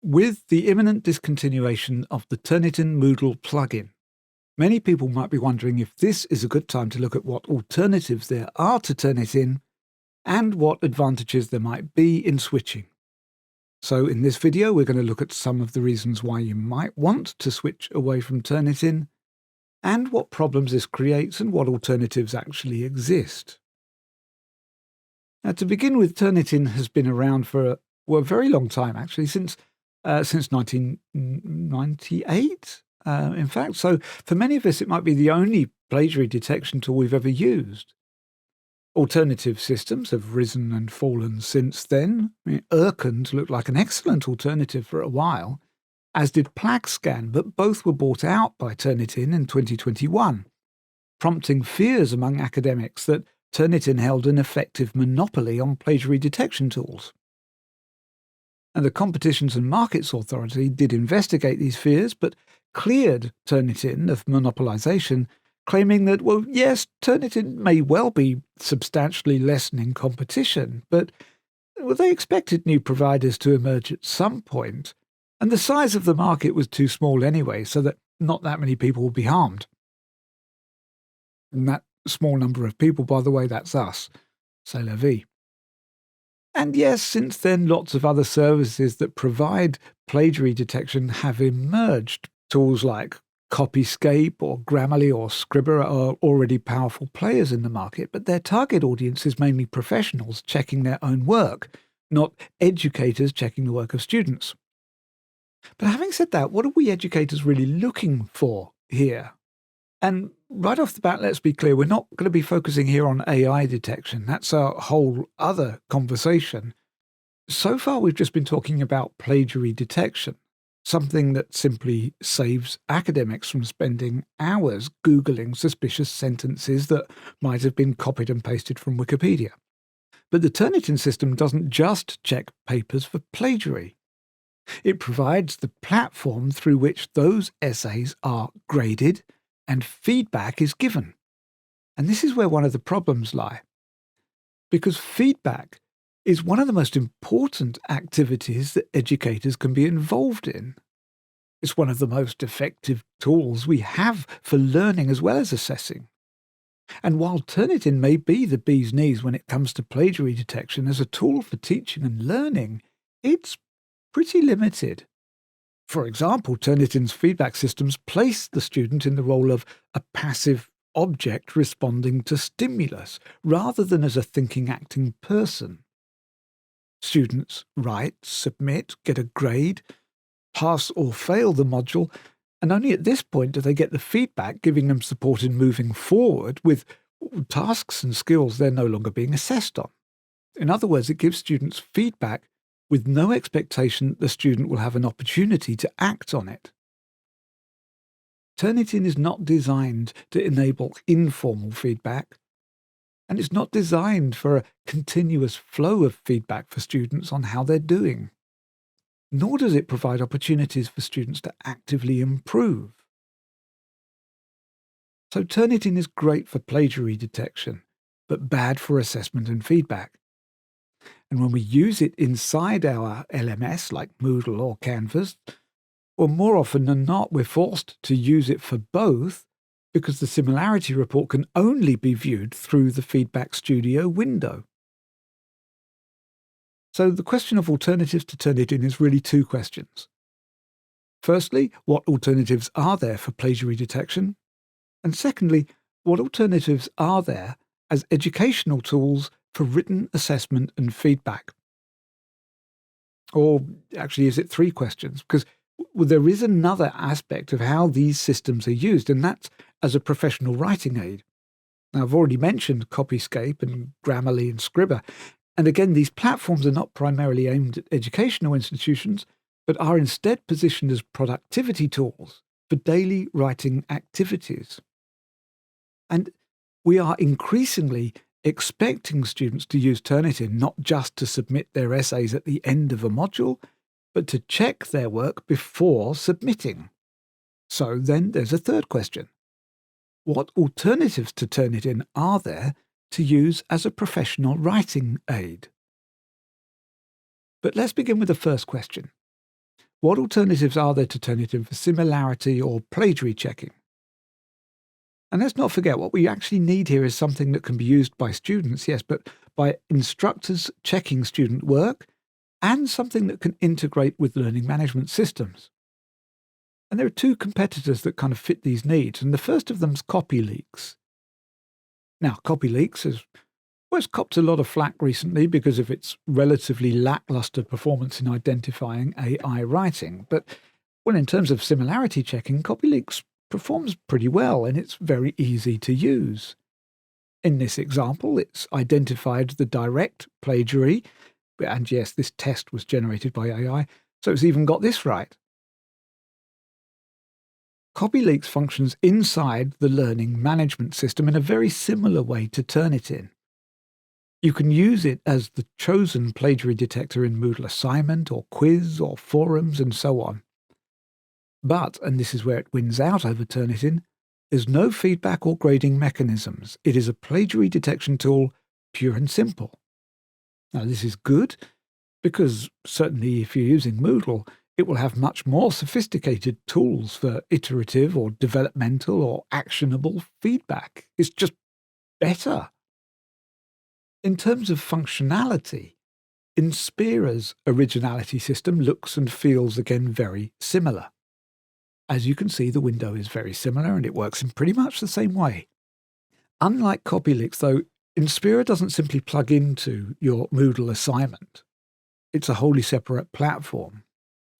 With the imminent discontinuation of the Turnitin Moodle plugin, many people might be wondering if this is a good time to look at what alternatives there are to Turnitin and what advantages there might be in switching. So in this video, we're going to look at some of the reasons why you might want to switch away from Turnitin and what problems this creates and what alternatives actually exist. Now, to begin with, Turnitin has been around for a very long time, actually, since 1998, in fact. So for many of us, it might be the only plagiary detection tool we've ever used. Alternative systems have risen and fallen since then. Urkund looked like an excellent alternative for a while, as did PlagScan, but both were bought out by Turnitin in 2021, prompting fears among academics that Turnitin held an effective monopoly on plagiary detection tools. And the Competitions and Markets Authority did investigate these fears, but cleared Turnitin of monopolization, claiming that, well, yes, Turnitin may well be substantially lessening competition, but they expected new providers to emerge at some point, and the size of the market was too small anyway, so that not that many people would be harmed. And that small number of people, by the way, that's us. C'est la vie. And yes, since then, lots of other services that provide plagiary detection have emerged. Tools like Copyscape or Grammarly or Scribr are already powerful players in the market, but their target audience is mainly professionals checking their own work, not educators checking the work of students. But having said that, what are we educators really looking for here? And right off the bat, let's be clear, we're not going to be focusing here on AI detection. That's a whole other conversation. So far, we've just been talking about plagiary detection, something that simply saves academics from spending hours Googling suspicious sentences that might have been copied and pasted from Wikipedia. But the Turnitin system doesn't just check papers for plagiary. It provides the platform through which those essays are graded and feedback is given. And this is where one of the problems lie. Because feedback is one of the most important activities that educators can be involved in. It's one of the most effective tools we have for learning as well as assessing. And while Turnitin may be the bee's knees when it comes to plagiary detection as a tool for teaching and learning, it's pretty limited. For example, Turnitin's feedback systems place the student in the role of a passive object responding to stimulus, rather than as a thinking, acting person. Students write, submit, get a grade, pass or fail the module, and only at this point do they get the feedback giving them support in moving forward with tasks and skills they're no longer being assessed on. In other words, it gives students feedback with no expectation that the student will have an opportunity to act on it. Turnitin is not designed to enable informal feedback, and it's not designed for a continuous flow of feedback for students on how they're doing. Nor does it provide opportunities for students to actively improve. So Turnitin is great for plagiary detection, but bad for assessment and feedback. And when we use it inside our LMS, like Moodle or Canvas, or more often than not, we're forced to use it for both because the similarity report can only be viewed through the Feedback Studio window. So the question of alternatives to Turnitin is really two questions. Firstly, what alternatives are there for plagiary detection? And secondly, what alternatives are there as educational tools for written assessment and feedback? Or actually, is it three questions? Because there is another aspect of how these systems are used, and that's as a professional writing aid. Now, I've already mentioned Copyscape and Grammarly and Scribr, and again, these platforms are not primarily aimed at educational institutions, but are instead positioned as productivity tools for daily writing activities. And we are increasingly expecting students to use Turnitin not just to submit their essays at the end of a module, but to check their work before submitting. So then there's a third question. What alternatives to Turnitin are there to use as a professional writing aid? But let's begin with the first question. what alternatives are there to Turnitin for similarity or plagiary checking? And let's not forget, what we actually need here is something that can be used by students, yes, but by instructors checking student work, and something that can integrate with learning management systems. And there are two competitors that kind of fit these needs, and the first of them is CopyLeaks. Now, CopyLeaks has copped a lot of flack recently because of its relatively lackluster performance in identifying AI writing, but in terms of similarity checking, CopyLeaks performs pretty well, and it's very easy to use. In this example, it's identified the direct plagiary, and yes, this test was generated by AI, so it's even got this right. CopyLeaks functions inside the learning management system in a very similar way to Turnitin. You can use it as the chosen plagiary detector in Moodle assignment or quiz or forums and so on. But, and this is where it wins out over Turnitin, there's no feedback or grading mechanisms. It is a plagiary detection tool, pure and simple. Now, this is good because certainly if you're using Moodle, it will have much more sophisticated tools for iterative or developmental or actionable feedback. It's just better. In terms of functionality, Inspira's originality system looks and feels again very similar. As you can see, the window is very similar and it works in pretty much the same way. Unlike CopyLeaks, though, Inspira doesn't simply plug into your Moodle assignment. It's a wholly separate platform.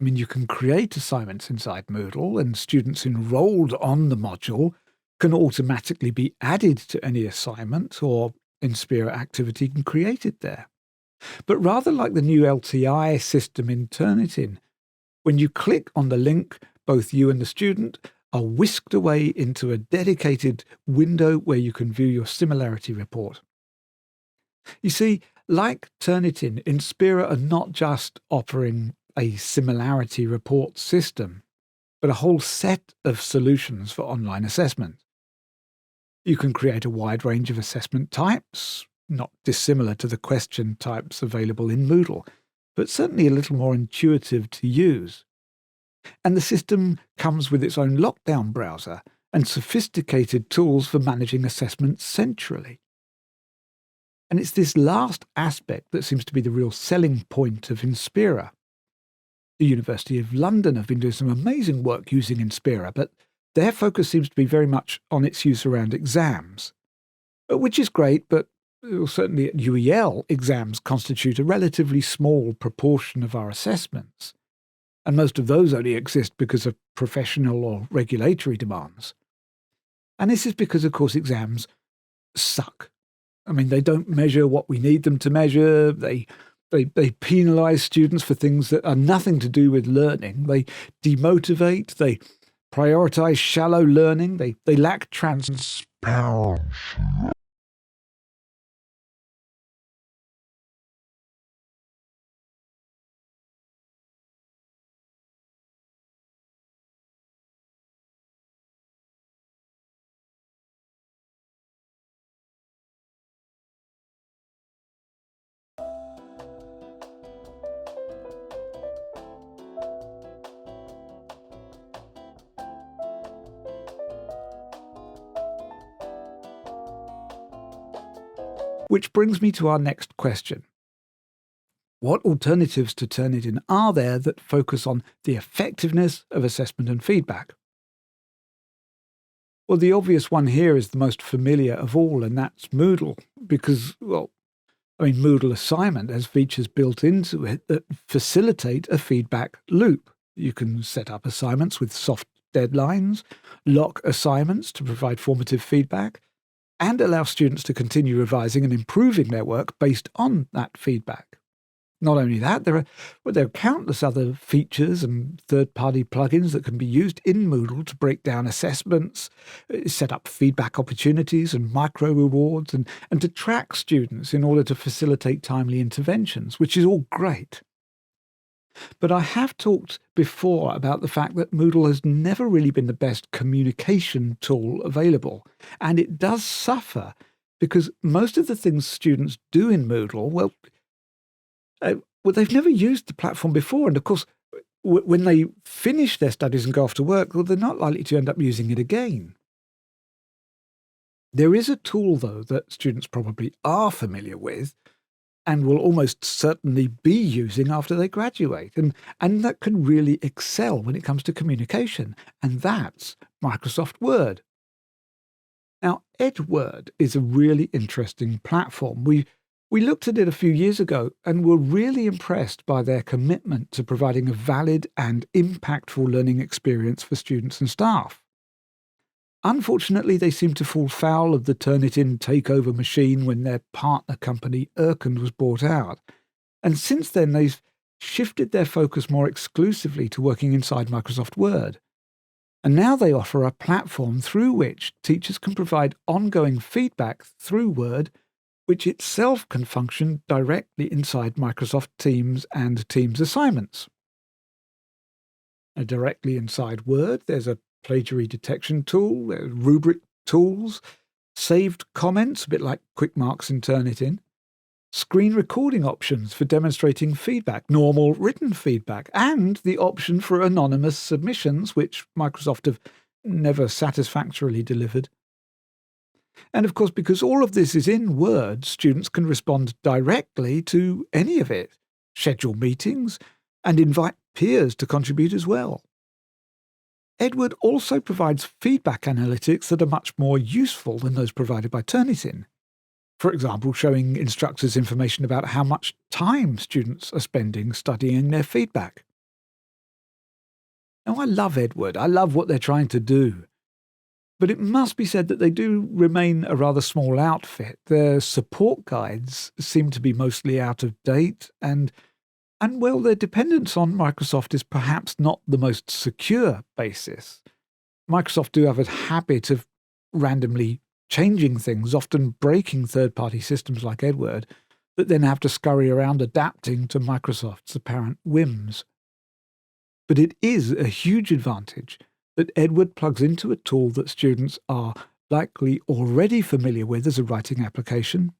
I mean, you can create assignments inside Moodle, and students enrolled on the module can automatically be added to any assignment or Inspira activity and created there. But rather like the new LTI system in Turnitin, when you click on the link, both you and the student are whisked away into a dedicated window where you can view your similarity report. You see, like Turnitin, Inspira are not just offering a similarity report system, but a whole set of solutions for online assessment. You can create a wide range of assessment types, not dissimilar to the question types available in Moodle, but certainly a little more intuitive to use. And the system comes with its own lockdown browser and sophisticated tools for managing assessments centrally. And it's this last aspect that seems to be the real selling point of Inspira. The University of London have been doing some amazing work using Inspira, but their focus seems to be very much on its use around exams, which is great, but certainly at UEL, exams constitute a relatively small proportion of our assessments, and most of those only exist because of professional or regulatory demands. And this is because, of course, exams suck. I mean, they don't measure what we need them to measure. They penalise students for things that are nothing to do with learning. They demotivate. They prioritise shallow learning. They lack transparency. Which brings me to our next question. What alternatives to Turnitin are there that focus on the effectiveness of assessment and feedback? Well, the obvious one here is the most familiar of all, and that's Moodle, because, Moodle assignment has features built into it that facilitate a feedback loop. You can set up assignments with soft deadlines, lock assignments to provide formative feedback, and allow students to continue revising and improving their work based on that feedback. Not only that, there are countless other features and third-party plugins that can be used in Moodle to break down assessments, set up feedback opportunities and micro-rewards, and to track students in order to facilitate timely interventions, which is all great. But I have talked before about the fact that Moodle has never really been the best communication tool available, and it does suffer because most of the things students do in Moodle, they've never used the platform before, and of course, when they finish their studies and go off to work, well, they're not likely to end up using it again. There is a tool, though, that students probably are familiar with and will almost certainly be using after they graduate, and that can really excel when it comes to communication, and that's Microsoft Word. Now, EdWord is a really interesting platform. We looked at it a few years ago and were really impressed by their commitment to providing a valid and impactful learning experience for students and staff. Unfortunately, they seemed to fall foul of the Turnitin takeover machine when their partner company Erkand was bought out, and since then they've shifted their focus more exclusively to working inside Microsoft Word. And now they offer a platform through which teachers can provide ongoing feedback through Word, which itself can function directly inside Microsoft Teams and Teams assignments. Directly inside Word, there's a plagiary detection tool, rubric tools, saved comments, a bit like quick marks in Turnitin, screen recording options for demonstrating feedback, normal written feedback, and the option for anonymous submissions, which Microsoft have never satisfactorily delivered. And of course, because all of this is in Word, students can respond directly to any of it, schedule meetings, and invite peers to contribute as well. EdWord also provides feedback analytics that are much more useful than those provided by Turnitin. For example, showing instructors information about how much time students are spending studying their feedback. Now, I love EdWord. I love what they're trying to do. But it must be said that they do remain a rather small outfit. Their support guides seem to be mostly out of date, and well, their dependence on Microsoft is perhaps not the most secure basis. Microsoft do have a habit of randomly changing things, often breaking third-party systems like EdWord, that then have to scurry around adapting to Microsoft's apparent whims. But it is a huge advantage that EdWord plugs into a tool that students are likely already familiar with as a writing application,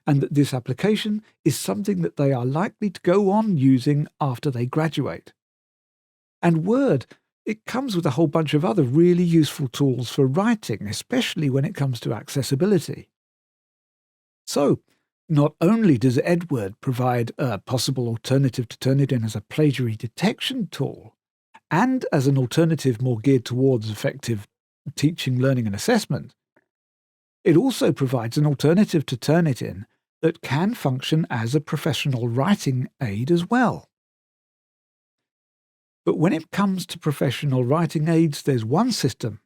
and that this application is something that they are likely to go on using after they graduate. And Word, it comes with a whole bunch of other really useful tools for writing, especially when it comes to accessibility. So, not only does EdWord provide a possible alternative to Turnitin as a plagiary detection tool, and as an alternative more geared towards effective teaching, learning and assessment, it also provides an alternative to Turnitin that can function as a professional writing aid as well. But when it comes to professional writing aids, there's one system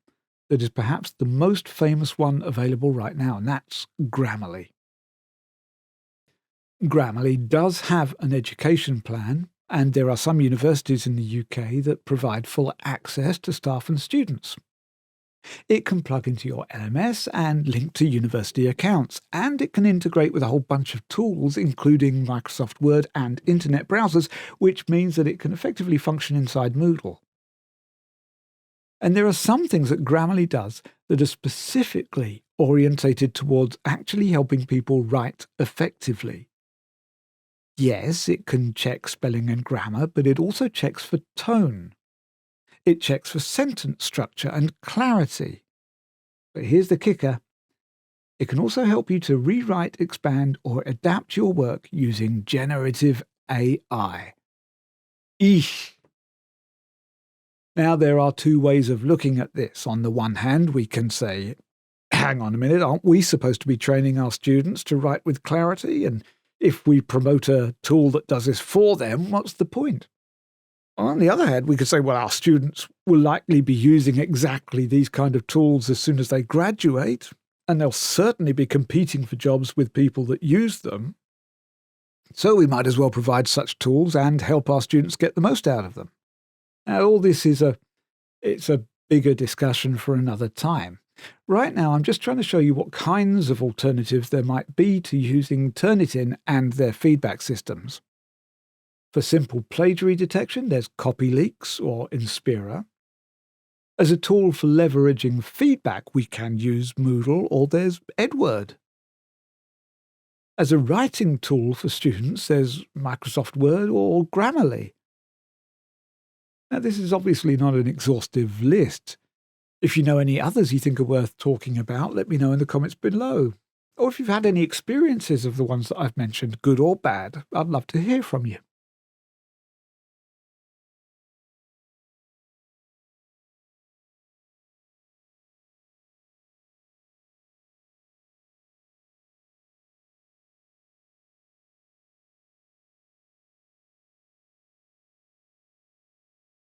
that is perhaps the most famous one available right now, and that's Grammarly. Grammarly does have an education plan, and there are some universities in the UK that provide full access to staff and students. It can plug into your LMS and link to university accounts, and it can integrate with a whole bunch of tools, including Microsoft Word and internet browsers, which means that it can effectively function inside Moodle. And there are some things that Grammarly does that are specifically orientated towards actually helping people write effectively. Yes, it can check spelling and grammar, but it also checks for tone. It checks for sentence structure and clarity. But here's the kicker. It can also help you to rewrite, expand, or adapt your work using generative AI. Eesh. Now, there are two ways of looking at this. On the one hand, we can say, hang on a minute, aren't we supposed to be training our students to write with clarity? And if we promote a tool that does this for them, what's the point? On the other hand, we could say, well, our students will likely be using exactly these kind of tools as soon as they graduate, and they'll certainly be competing for jobs with people that use them. So we might as well provide such tools and help our students get the most out of them. Now, all this is a bigger discussion for another time. Right now, I'm just trying to show you what kinds of alternatives there might be to using Turnitin and their feedback systems. For simple plagiary detection, there's CopyLeaks or Inspira. As a tool for leveraging feedback, we can use Moodle, or there's EdWord. As a writing tool for students, there's Microsoft Word or Grammarly. Now, this is obviously not an exhaustive list. If you know any others you think are worth talking about, let me know in the comments below. Or if you've had any experiences of the ones that I've mentioned, good or bad, I'd love to hear from you.